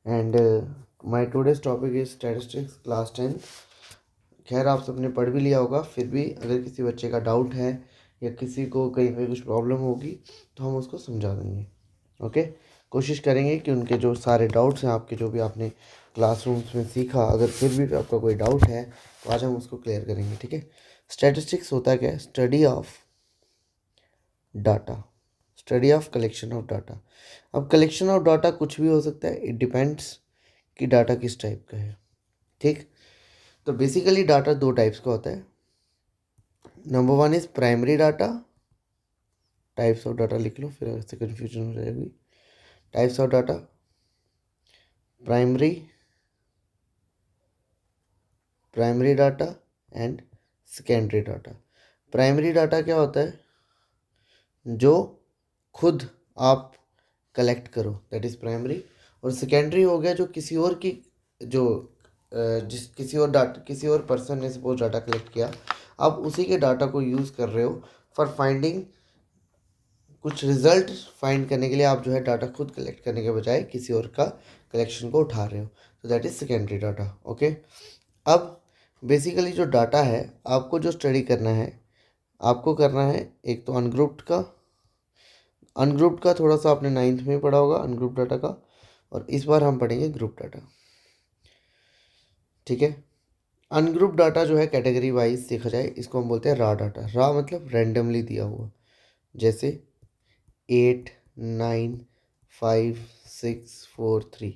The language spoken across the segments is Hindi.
And my today's topic is statistics class 10। खैर आप सबने पढ़ भी लिया होगा, फिर भी अगर किसी बच्चे का डाउट है या किसी को कहीं पे कुछ प्रॉब्लम होगी तो हम उसको समझा देंगे। ओके, कोशिश करेंगे कि उनके जो सारे डाउट्स हैं, आपके जो भी आपने क्लासरूम्स में सीखा, अगर फिर भी आपका कोई डाउट है तो आज हम उसको क्लियर करेंगे। ठीक है, स्टैटिस्टिक्स होता क्या है? Study of data, study of collection of data. अब कलेक्शन ऑफ डाटा कुछ भी हो सकता है, इट डिपेंड्स कि डाटा किस टाइप का है। ठीक, तो बेसिकली डाटा दो टाइप्स का होता है। Number one is primary data, types of data लिख लो, फिर ऐसे कन्फ्यूजन हो जाएगी। Types of data, primary, primary data and secondary data. Primary data क्या होता है? जो खुद आप कलेक्ट करो, दैट इज़ प्राइमरी। और सेकेंडरी हो गया जो किसी और की, जो जिस किसी और पर्सन ने सपोज डाटा कलेक्ट किया, आप उसी के डाटा को यूज़ कर रहे हो फॉर फाइंडिंग कुछ रिजल्ट फाइंड करने के लिए। आप जो है डाटा खुद कलेक्ट करने के बजाय किसी और का कलेक्शन को उठा रहे हो, तो that is secondary data. Okay, अब बेसिकली जो डाटा है, आपको जो स्टडी करना है, आपको करना है एक तो अनग्रुप्ड का। अनग्रुप्ड का थोड़ा सा आपने 9th में पढ़ा होगा, अनग्रुप्ड डाटा का, और इस बार हम पढ़ेंगे ग्रुप डाटा। ठीक है, अनग्रुप डाटा जो है कैटेगरी वाइज देखा जाए, इसको हम बोलते हैं रा डाटा। रा मतलब रैंडमली दिया हुआ, जैसे 8, 9, 5, 6, 4, 3।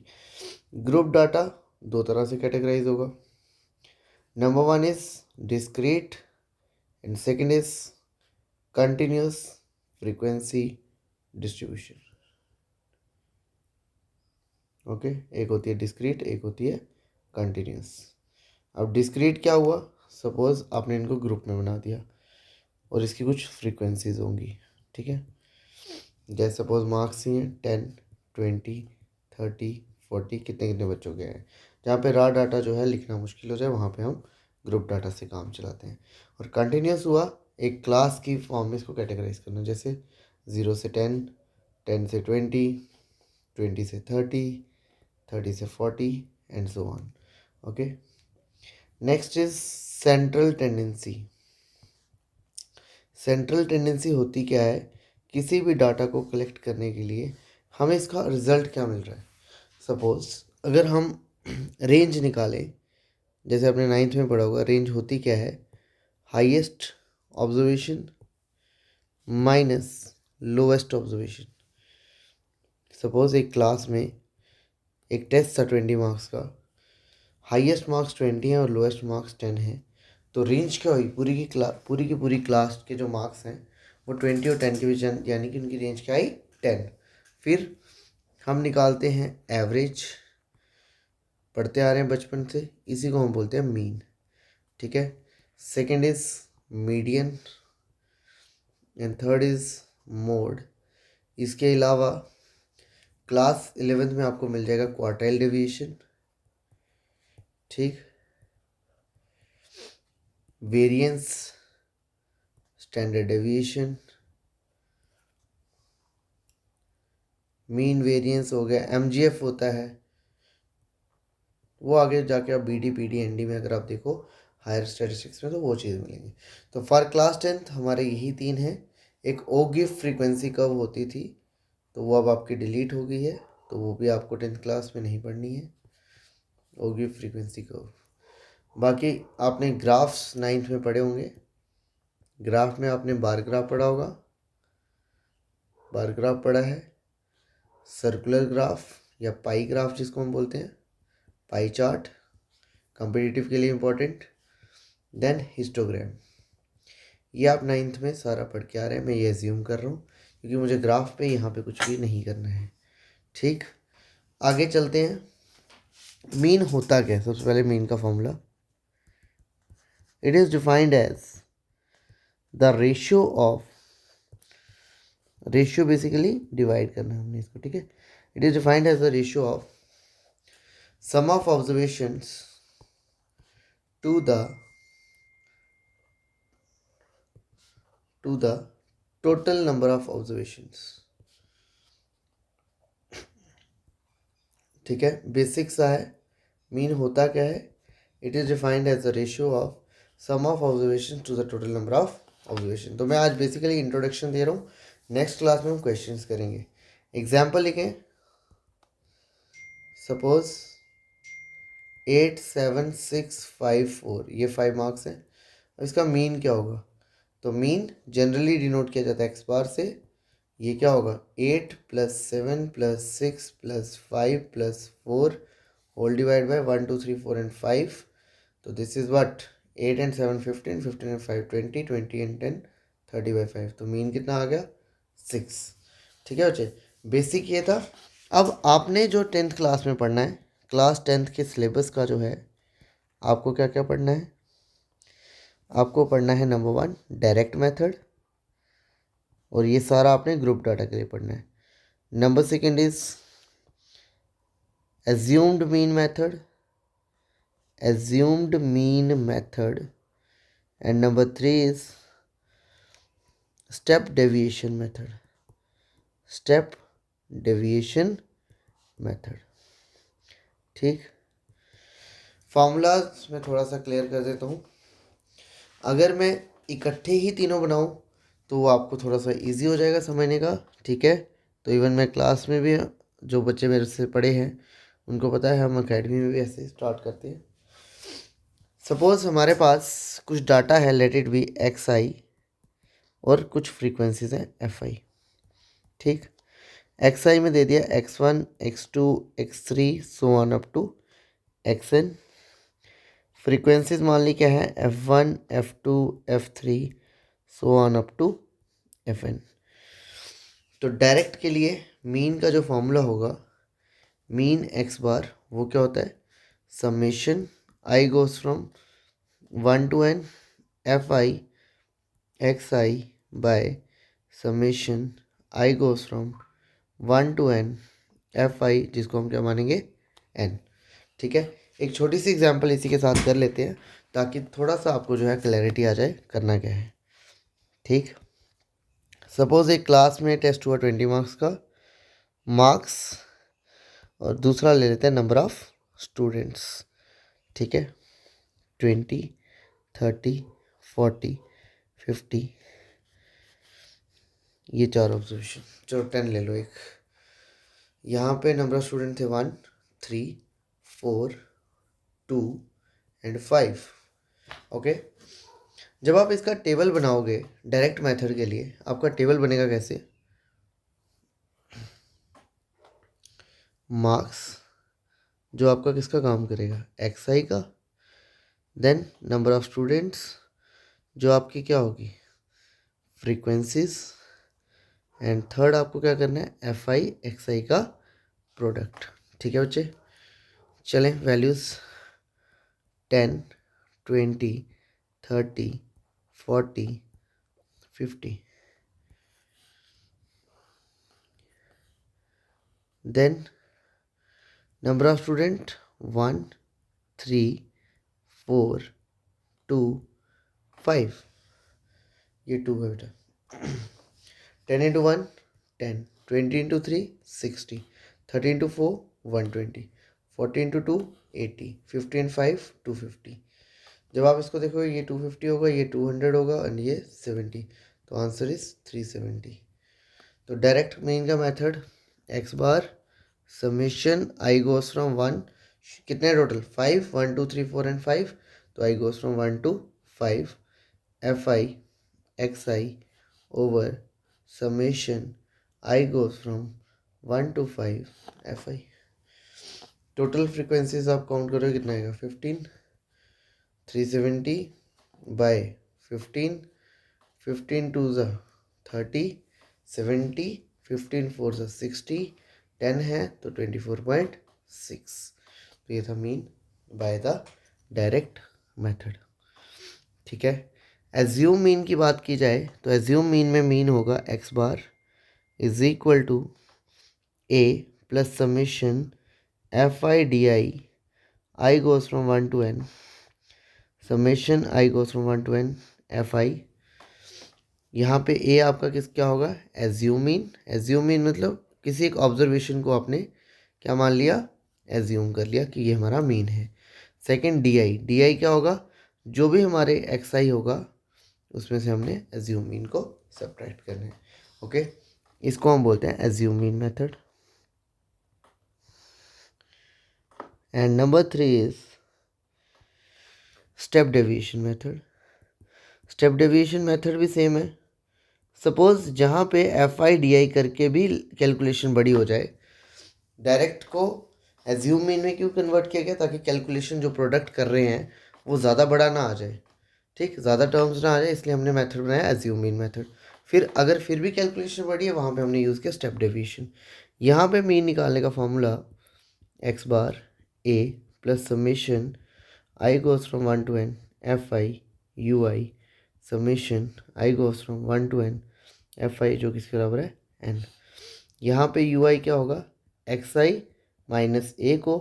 ग्रुप डाटा दो तरह से कैटेगराइज होगा। Number one is discrete and second is continuous frequency distribution. Okay, एक होती है डिस्क्रीट, एक होती है कंटिन्यूस। अब डिस्क्रीट क्या हुआ? सपोज आपने इनको ग्रुप में बना दिया और इसकी कुछ फ्रीक्वेंसीज होंगी। ठीक है, जैसे सपोज मार्क्स ही हैं 10, 20, 30, 40, कितने कितने बच्चों के हैं। जहाँ पे रा डाटा जो है लिखना मुश्किल हो जाए, वहाँ पे हम ग्रुप डाटा से काम चलाते हैं। और कंटिन्यूस हुआ एक क्लास की फॉर्म में इसको कैटेगराइज करना, जैसे 0 से 10, 10 से 20, 20 से 30, 30 से 40 and so on. Okay, next is central tendency. Central tendency होती क्या है? किसी भी डाटा को कलेक्ट करने के लिए हमें इसका रिजल्ट क्या मिल रहा है। सपोज अगर हम रेंज निकालें, जैसे आपने 9th में पढ़ा होगा, रेंज होती क्या है? Highest observation minus lowest observation. Suppose एक क्लास में एक टेस्ट था 20 मार्क्स का, हाईएस्ट मार्क्स 20 हैं और लोएस्ट मार्क्स 10 हैं, तो रेंज क्या हुई? पूरी क्लास के जो मार्क्स हैं वो 20 और 10 के बीच, यानी कि उनकी रेंज क्या आई? 10। फिर हम निकालते हैं एवरेज, पढ़ते आ रहे हैं बचपन से, इसी को हम बोलते हैं मीन। ठीक है, second is median and third is mode. इसके अलावा क्लास 11th में आपको मिल जाएगा क्वार्टाइल डेविएशन। ठीक, variance, standard deviation, mean variance हो गया, एमजीएफ होता है, वो आगे जाके आप बीडी पीडी एनडी में अगर आप देखो हायर स्टैटिस्टिक्स में तो वो चीज़ मिलेंगी। तो फॉर क्लास 10th हमारे यही तीन हैं। एक ओ गिव फ्रीक्वेंसी कर्व होती थी, तो वो अब आपकी डिलीट हो गई है, तो वो भी आपको 10th क्लास में नहीं पढ़नी है, ओ गिव फ्रीक्वेंसी कर्व। बाकी आपने ग्राफ्स 9th में पढ़े होंगे। ग्राफ में आपने बार ग्राफ पढ़ा होगा, बार ग्राफ पढ़ा है, सर्कुलर ग्राफ या पाई ग्राफ जिसको हम बोलते हैं, पाई चार्ट, कॉम्पिटिटिव के लिए इम्पोर्टेंट, देन हिस्टोग्राम। ये आप 9th में सारा पढ़ के आ रहे हैं, मैं ये एज्यूम कर रहा हूँ, क्योंकि मुझे ग्राफ पे यहाँ पे कुछ भी नहीं करना है। ठीक, आगे चलते हैं। मीन होता क्या है? सबसे पहले मीन का formula, it is defined as the ratio of, ratio basically divide करना है हमने इसको। ठीक है, it is defined as the ratio of sum of observations to the total number of observations। ठीक है, बेसिक सा है। मीन होता क्या है? It is defined as the ratio of sum of observation to the total number of observation. तो मैं आज बेसिकली इंट्रोडक्शन दे रहा हूँ, नेक्स्ट क्लास में हम क्वेश्चंस करेंगे। एग्जाम्पल लिखें, सपोज 87654, ये 5 मार्क्स हैं। इसका मीन क्या होगा? तो मीन जनरली डिनोट किया जाता है एक्स बार से। ये क्या होगा? 8 + 7 + 6 + 5 + 4 होल डिवाइड बाय 1 2 3 4 and 5। तो this is what? 8 and 7 15, 15 and 5 20, 20 and 10 30/5। तो मीन कितना आ गया? 6। ठीक है बच्चे, बेसिक ये था। अब आपने जो 10th क्लास में पढ़ना है, क्लास 10th के सिलेबस का जो है, आपको क्या क्या पढ़ना है? आपको पढ़ना है नंबर 1 डायरेक्ट मेथड, और ये सारा आपने ग्रुप डाटा के लिए पढ़ना है। Number 2 is assumed mean method, assumed mean method, and number 3 is step deviation method, step deviation method। ठीक, फॉर्मूलाज मैं थोड़ा सा क्लियर कर देता हूँ। अगर मैं इकट्ठे ही तीनों बनाऊँ तो वो आपको थोड़ा सा इजी हो जाएगा समझने का। ठीक है, तो इवन मैं क्लास में भी, जो बच्चे मेरे से पढ़े हैं उनको पता है, हम अकेडमी में भी ऐसे स्टार्ट करते हैं। सपोज हमारे पास कुछ डाटा है, लेट इट बी एक्स आई, और कुछ फ्रीक्वेंसीज हैं एफ आई। ठीक, एक्स आई में दे दिया x1 x2 x3 so on up to xn। Frequencies मान ली क्या है? f1 f2 f3 so on up to fn। तो डायरेक्ट के लिए मीन का जो फॉर्मूला होगा, मीन एक्स बार, वो क्या होता है? Summation I goes from 1 to n F I X I by summation I goes from 1 to n F आई, जिसको हम क्या मानेंगे? n। ठीक है, एक छोटी सी एग्जांपल इसी के साथ कर लेते हैं ताकि थोड़ा सा आपको जो है क्लैरिटी आ जाए करना क्या है। ठीक, सपोज एक क्लास में टेस्ट हुआ 20 मार्क्स का, मार्क्स, और दूसरा ले लेते हैं नंबर ऑफ स्टूडेंट्स। ठीक है, 20 30 40 50, ये 4 ऑब्जर्वेशन। चलो 10 ले लो। एक यहाँ पे नंबर ऑफ स्टूडेंट थे 1 3 4 2 and 5। ओके, जब आप इसका टेबल बनाओगे डायरेक्ट मेथड के लिए, आपका टेबल बनेगा कैसे? मार्क्स जो आपका किसका काम करेगा? एक्स आई का। देन नंबर ऑफ स्टूडेंट्स जो आपकी क्या होगी? फ्रीक्वेंसीज। एंड थर्ड आपको क्या करना है? एफ आई एक्स आई का प्रोडक्ट। ठीक है बच्चे, चलें values 10 20 30 40 50। Then number of student 1 3 4 2 5, ये 2 है बेटा। 10 into 1 10, 20 into 3 60, 30 into 4 120, 40 into 2 80, 50 and 5 250। जब आप इसको देखोगे ये 250 होगा, ये 200 होगा और ये 70। तो आंसर इज 370। तो डायरेक्ट मीन का method x bar summation I goes from 1, कितने टोटल? 5 1 2 3 4 and 5। तो I goes from 1 to 5 F I X I over summation I goes from 1 to 5 F I. Total frequencies आप काउंट करोगे कितना आएगा? 15, 370 बाय 15, 15 2 ज़ा 30, 70, 15 4 ज़ा 60, 10 है तो 24.6। तो ये था mean by the direct method. ठीक है, एज्यूम मीन की बात की जाए तो एज्यूम मीन में मीन होगा X bar is equal to A plus summation F I D I goes from 1 to n, summation I goes from 1 to n F I. यहाँ पे ए आपका क्या होगा? Assume mean. एज्यूम मीन मतलब किसी एक ऑब्जर्वेशन को आपने क्या मान लिया? एज्यूम कर लिया कि ये हमारा मीन है। सेकंड डी आई क्या होगा, जो भी हमारे एक्स आई होगा उसमें से हमने एज्यूम मीन को सब्ट्रैक्ट करना है। ओके, इसको हम बोलते हैं assume mean method. And number 3 is step deviation method. Step deviation method भी सेम है। सपोज जहाँ पे एफ आई डी आई करके भी कैलकुलेशन बड़ी हो जाए, डायरेक्ट को एज्यूम मीन में क्यों कन्वर्ट किया गया, ताकि कैलकुलेशन जो प्रोडक्ट कर रहे हैं वो ज़्यादा बड़ा ना आ जाए, ठीक, ज़्यादा टर्म्स ना आ जाए, इसलिए हमने मेथड बनाया एज्यूम मीन मेथड। फिर अगर फिर भी कैलकुलेशन बड़ी है, वहाँ पे हमने यूज़ किया स्टेप डेविएशन। यहाँ पे मीन निकालने का formula x bar A plus summation I goes from 1 to n F I you I summation I goes from 1 to n F आई जो किसके बराबर है n। यहाँ पे यू आई क्या होगा, एक्स आई माइनस ए को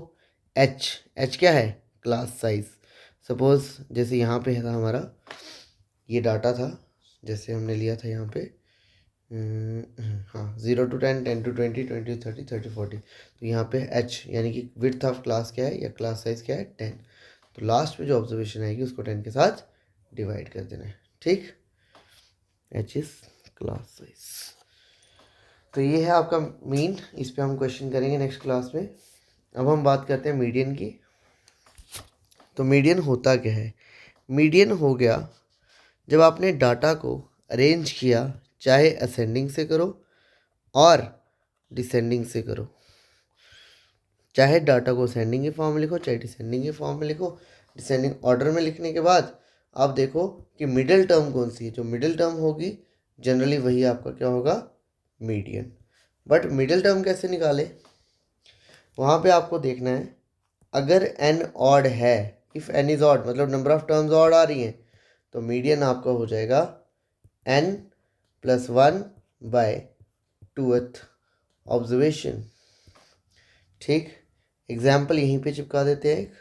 एच क्या है, क्लास साइज। सपोज जैसे यहाँ पे था हमारा ये डाटा था, जैसे हमने लिया था यहाँ पे हाँ 0 to 10, 10 to 20, 20 to 30, 30 40, तो यहाँ पे h यानी कि विड्थ ऑफ क्लास क्या है या क्लास साइज क्या है 10, तो लास्ट में जो ऑब्जर्वेशन आएगी उसको 10 के साथ डिवाइड कर देना है, ठीक, h इज क्लास साइज। तो ये है आपका मीन, इस पे हम क्वेश्चन करेंगे नेक्स्ट क्लास में। अब हम बात करते हैं मीडियन की। तो मीडियन होता क्या है, मीडियन हो गया जब आपने डाटा को अरेंज किया, चाहे असेंडिंग से करो और डिसेंडिंग से करो, चाहे डाटा को असेंडिंग के फॉर्म में लिखो चाहे डिसेंडिंग के फॉर्म में लिखो। डिसेंडिंग ऑर्डर में लिखने के बाद आप देखो कि मिडिल टर्म कौन सी है, जो मिडिल टर्म होगी जनरली वही आपका क्या होगा, मीडियन। बट मिडिल टर्म कैसे निकाले, वहाँ पे आपको देखना है अगर n ऑड है, इफ़ n इज़ ऑड मतलब नंबर ऑफ टर्म्स ऑड आ रही हैं, तो मीडियन आपका हो जाएगा n plus 1 by 2th observation, ठीक। एग्जाम्पल यहीं पे चिपका देते हैं,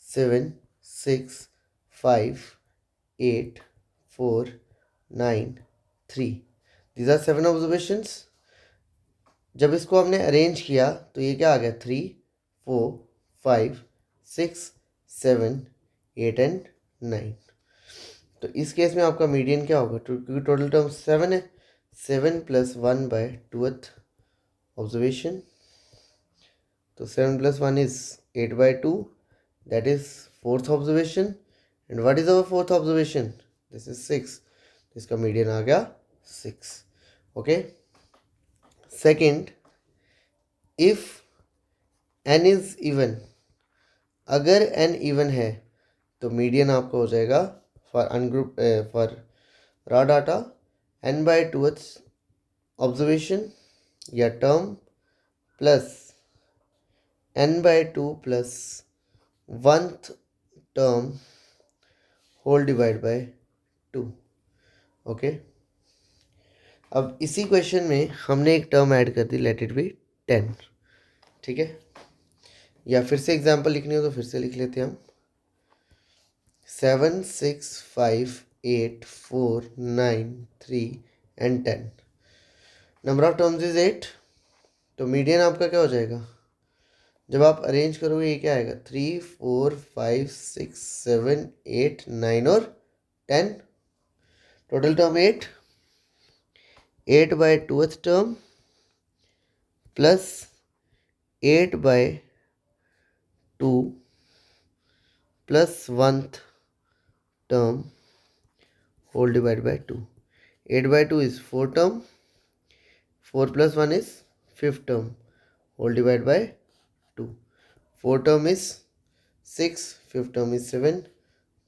7 6 5 8 4 9 3, दीज आर 7 ऑब्जर्वेशंस। जब इसको हमने अरेंज किया तो ये क्या आ गया, 3 4 5 6 7 8 एंड 9। तो इस केस में आपका मीडियन क्या होगा, क्योंकि टोटल टर्म 7 है, 7 प्लस 1 बाय 2th ऑब्जर्वेशन, तो 7 plus 1 is 8 by 2, that is 4th observation, and what is our 4th observation, this is 6, तो इसका मीडियन आ गया 6। Okay, second, if n is even, अगर n इवन है तो मीडियन आपका हो जाएगा for ungroup for raw data n by 2th observation या term plus n by 2 plus 1th term whole divide by 2। Okay, अब इसी क्वेश्चन में हमने एक टर्म ऐड कर दी, लेट इट बी 10, ठीक है, या फिर से एग्जांपल लिखनी हो तो फिर से लिख लेते हैं हम, 7 6 5 8 4 9 3 and 10, number of terms is 8, तो मीडियन आपका क्या हो जाएगा, जब आप अरेंज करोगे ये क्या आएगा, 3 4 5 6 7 8 9 और 10, total term 8, 8 by 2th term plus 8 by 2 plus 1th term whole divide by 2, 8 by 2 is 4 term, 4 plus 1 is 5th term whole divided by 2, 4 term is 6, 5th term is 7,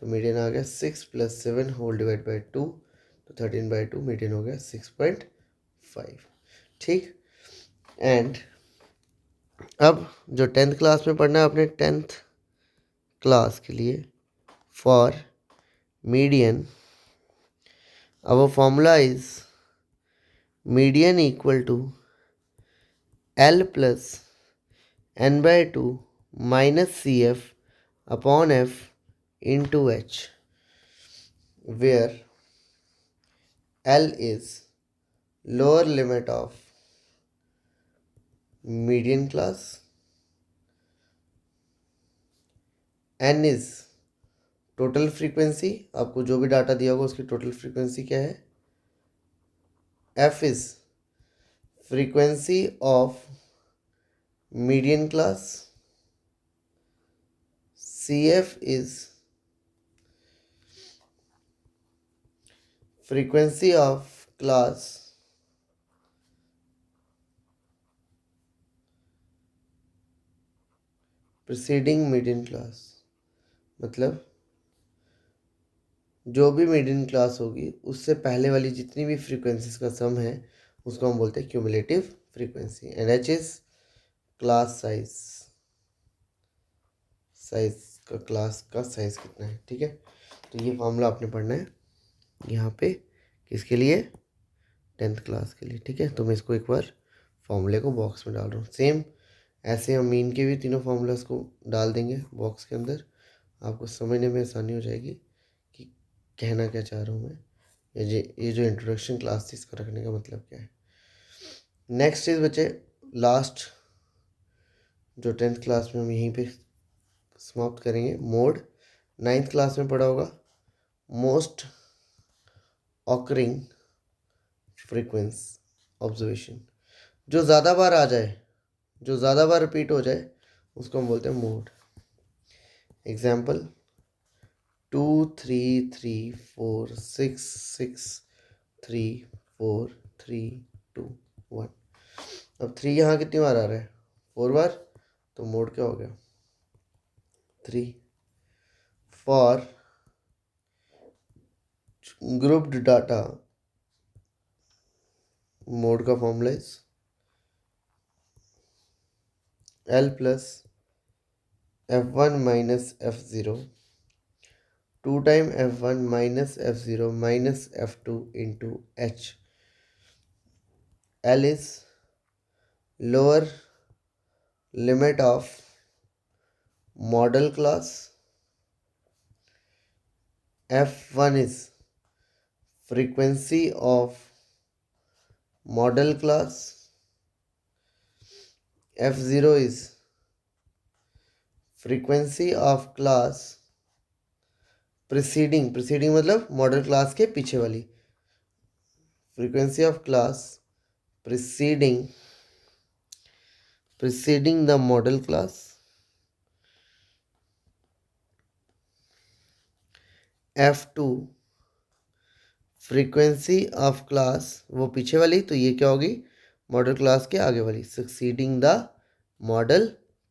तो मीडियन आ गया 6 प्लस 7 होल डिवाइड बाय 2, तो 13 by 2 मीडियन हो गया 6.5, ठीक। एंड अब जो 10th क्लास में पढ़ना है अपने 10th क्लास के लिए, for median our formula is median equal to L plus n by 2 minus CF upon F into H, where L is lower limit of median class N is total frequency, आपको जो भी डाटा दिया होगा उसकी टोटल फ्रीक्वेंसी क्या है। F is frequency of median class, C F is frequency of class preceding median class, मतलब जो भी मीडियन क्लास होगी उससे पहले वाली जितनी भी फ्रीक्वेंसीज का सम है उसको हम बोलते हैं cumulative frequency. And H is class size, class का साइज कितना है, ठीक है। तो ये फॉर्मूला आपने पढ़ना है यहाँ पे, किसके लिए, 10th क्लास के लिए, ठीक है। तो मैं इसको एक बार फॉर्मूले को बॉक्स में डाल रहा हूँ। सेम ऐसे हम मीन के भी तीनों फार्मूलाज को डाल देंगे बॉक्स के अंदर, आपको समझने में आसानी हो जाएगी कि कहना क्या चाह रहा हूँ मैं, ये जो इंट्रोडक्शन क्लास थी इसको रखने का मतलब क्या है। नेक्स्ट चीज़ बच्चे, लास्ट जो 10th क्लास में हम यहीं पे समाप्त करेंगे, मोड 9th क्लास में पढ़ा होगा, मोस्ट ऑकरिंग फ्रीक्वेंसी ऑब्जर्वेशन, जो ज़्यादा बार आ जाए, जो ज़्यादा बार रिपीट हो जाए उसको हम बोलते हैं मोड। एग्जाम्पल 2 3 3 4 6 6 3 4 3 2 1। अब 3 यहाँ कितनी बार आ रहा है, 4 बार, तो मोड क्या हो गया 3। फॉर ग्रुप्ड डाटा मोड का formula is L plus F1 minus F0 2 time F1 minus F0 minus F2 into H। L is lower limit of model class, F1 is frequency of model class, F0 is frequency of class preceding मतलब मॉडल क्लास के पीछे वाली, frequency of class preceding the model class, F2 frequency of class वो पीछे वाली, तो ये क्या होगी मॉडल क्लास के आगे वाली, succeeding the model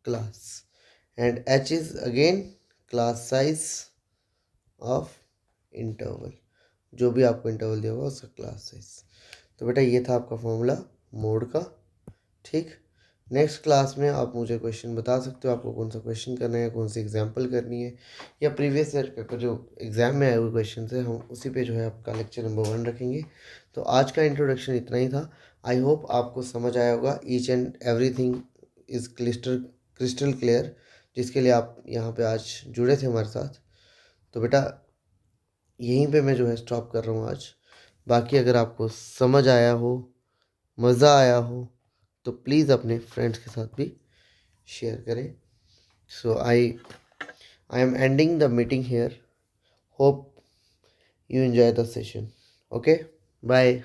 class. And H is again class size of interval, जो भी आपको इंटरवल दिया होगा उसका क्लास साइज। तो बेटा ये था आपका फॉर्मूला मोड का, ठीक। नेक्स्ट क्लास में आप मुझे क्वेश्चन बता सकते हो, आपको कौन सा क्वेश्चन करना है, कौन सी एग्जाम्पल करनी है, या प्रीवियस ईयर पेपर जो एग्ज़ाम में आए हुए क्वेश्चन है हम उसी पे जो है आपका लेक्चर नंबर 1 रखेंगे। तो आज का इंट्रोडक्शन इतना ही था। आई होप आपको समझ आया होगा, each and everything is crystal clear, जिसके लिए आप यहाँ पे आज जुड़े थे हमारे साथ। तो बेटा यहीं पे मैं जो है स्टॉप कर रहा हूँ आज। बाकी अगर आपको समझ आया हो, मज़ा आया हो, तो प्लीज़ अपने फ्रेंड्स के साथ भी शेयर करें। So I am ending the meeting here, hope you enjoy the session. Okay, bye.